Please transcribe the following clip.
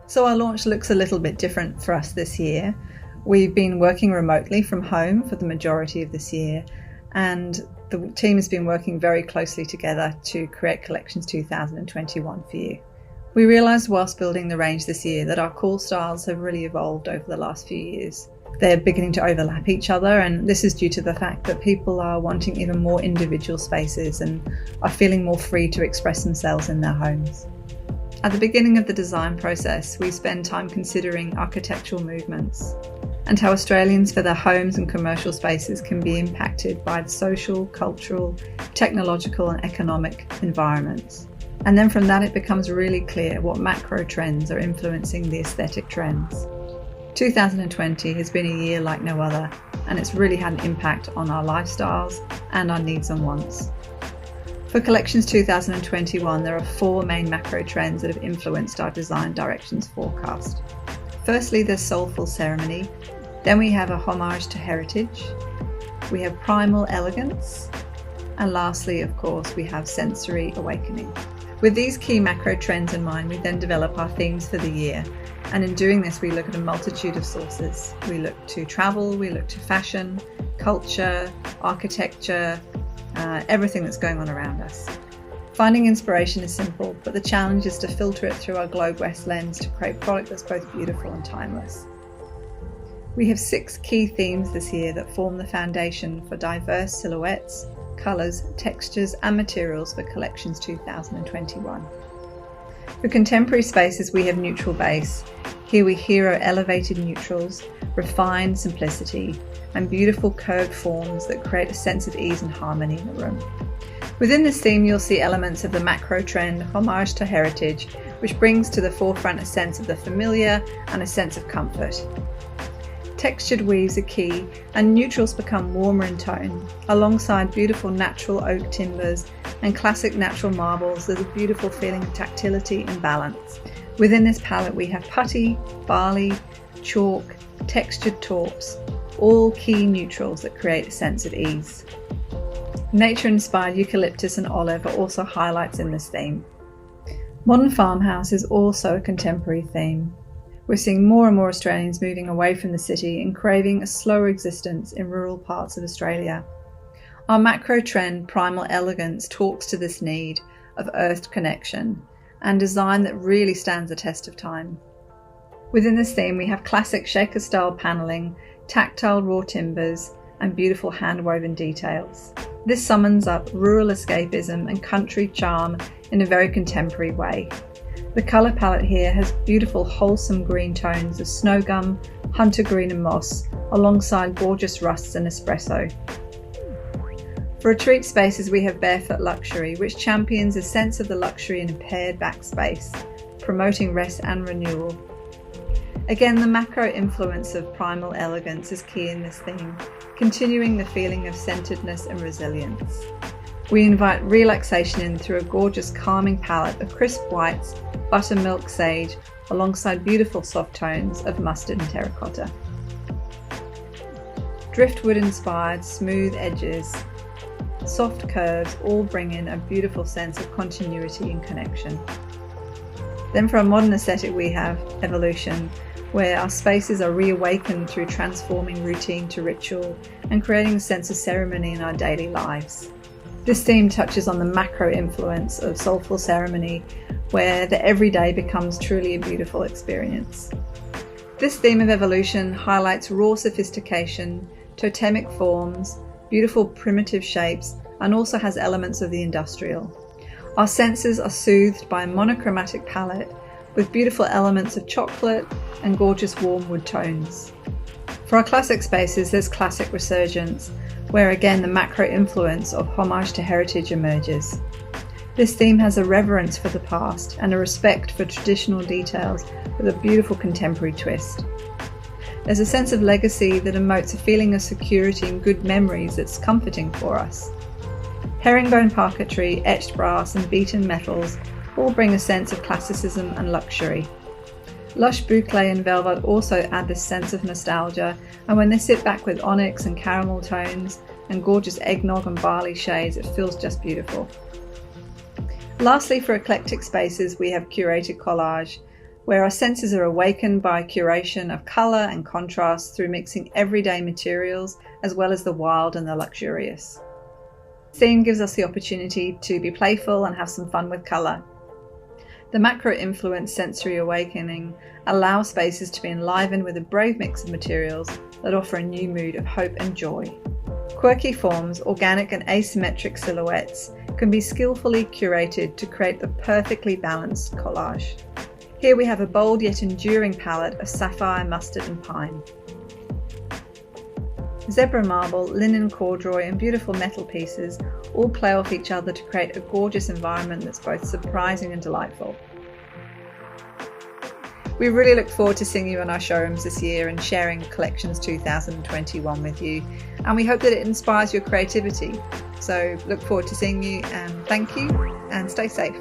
So our launch looks a little bit different for us this year. We've been working remotely from home for the majority of this year, and the team has been working very closely together to create Collections 2021 for you. We realised whilst building the range this year that our core styles have really evolved over the last few years. They're beginning to overlap each other, and this is due to the fact that people are wanting even more individual spaces and are feeling more free to express themselves in their homes. At the beginning of the design process, we spend time considering architectural movements and how Australians for their homes and commercial spaces can be impacted by the social, cultural, technological and economic environments. And then from that it becomes really clear what macro trends are influencing the aesthetic trends. 2020 has been a year like no other, and it's really had an impact on our lifestyles and our needs and wants. For Collections 2021, there are 4 main macro trends that have influenced our design directions forecast. Firstly, there's soulful ceremony. Then we have a homage to heritage. We have primal elegance. And lastly, of course, we have sensory awakening. With these key macro trends in mind, we then develop our themes for the year. And in doing this, we look at a multitude of sources. We look to travel, we look to fashion, culture, architecture, everything that's going on around us. Finding inspiration is simple, but the challenge is to filter it through our GlobeWest lens to create product that's both beautiful and timeless. We have 6 key themes this year that form the foundation for diverse silhouettes, colours, textures and materials for Collections 2021. For contemporary spaces, we have neutral base. Here we hero elevated neutrals, refined simplicity, and beautiful curved forms that create a sense of ease and harmony in the room. Within this theme, you'll see elements of the macro trend, homage to heritage, which brings to the forefront a sense of the familiar and a sense of comfort. Textured weaves are key, and neutrals become warmer in tone. Alongside beautiful natural oak timbers and classic natural marbles, there's a beautiful feeling of tactility and balance. Within this palette we have putty, barley, chalk, textured taupes, all key neutrals that create a sense of ease. Nature-inspired eucalyptus and olive are also highlights in this theme. Modern farmhouse is also a contemporary theme. We're seeing more and more Australians moving away from the city and craving a slower existence in rural parts of Australia. Our macro trend, primal elegance, talks to this need of earthed connection and design that really stands the test of time. Within this theme we have classic shaker-style panelling, tactile raw timbers and beautiful hand-woven details. This summons up rural escapism and country charm in a very contemporary way. The colour palette here has beautiful wholesome green tones of snow gum, hunter green and moss, alongside gorgeous rusts and espresso. For retreat spaces we have Barefoot Luxury, which champions a sense of the luxury in a pared back space, promoting rest and renewal. Again, the macro influence of primal elegance is key in this theme, continuing the feeling of centeredness and resilience. We invite relaxation in through a gorgeous calming palette of crisp whites, buttermilk sage, alongside beautiful soft tones of mustard and terracotta. Driftwood inspired smooth edges, soft curves all bring in a beautiful sense of continuity and connection. Then for a modern aesthetic we have Evolution, where our spaces are reawakened through transforming routine to ritual and creating a sense of ceremony in our daily lives. This theme touches on the macro influence of soulful ceremony, where the everyday becomes truly a beautiful experience. This theme of evolution highlights raw sophistication, totemic forms, beautiful primitive shapes, and also has elements of the industrial. Our senses are soothed by a monochromatic palette with beautiful elements of chocolate and gorgeous warm wood tones. For our classic spaces, there's classic resurgence, where again the macro influence of homage to heritage emerges. This theme has a reverence for the past and a respect for traditional details with a beautiful contemporary twist. There's a sense of legacy that emotes a feeling of security and good memories that's comforting for us. Herringbone parquetry, etched brass and beaten metals all bring a sense of classicism and luxury. Lush boucle and velvet also add this sense of nostalgia, and when they sit back with onyx and caramel tones and gorgeous eggnog and barley shades, it feels just beautiful. Lastly, for eclectic spaces we have Curated collage, where our senses are awakened by curation of colour and contrast through mixing everyday materials as well as the wild and the luxurious. Theme gives us the opportunity to be playful and have some fun with colour. The macro-influence sensory awakening allows spaces to be enlivened with a brave mix of materials that offer a new mood of hope and joy. Quirky forms, organic and asymmetric silhouettes can be skillfully curated to create the perfectly balanced collage. Here we have a bold yet enduring palette of sapphire, mustard and pine. Zebra marble, linen corduroy and beautiful metal pieces all play off each other to create a gorgeous environment that's both surprising and delightful. We really look forward to seeing you in our showrooms this year and sharing Collections 2021 with you, and we hope that it inspires your creativity. So look forward to seeing you, and thank you and stay safe.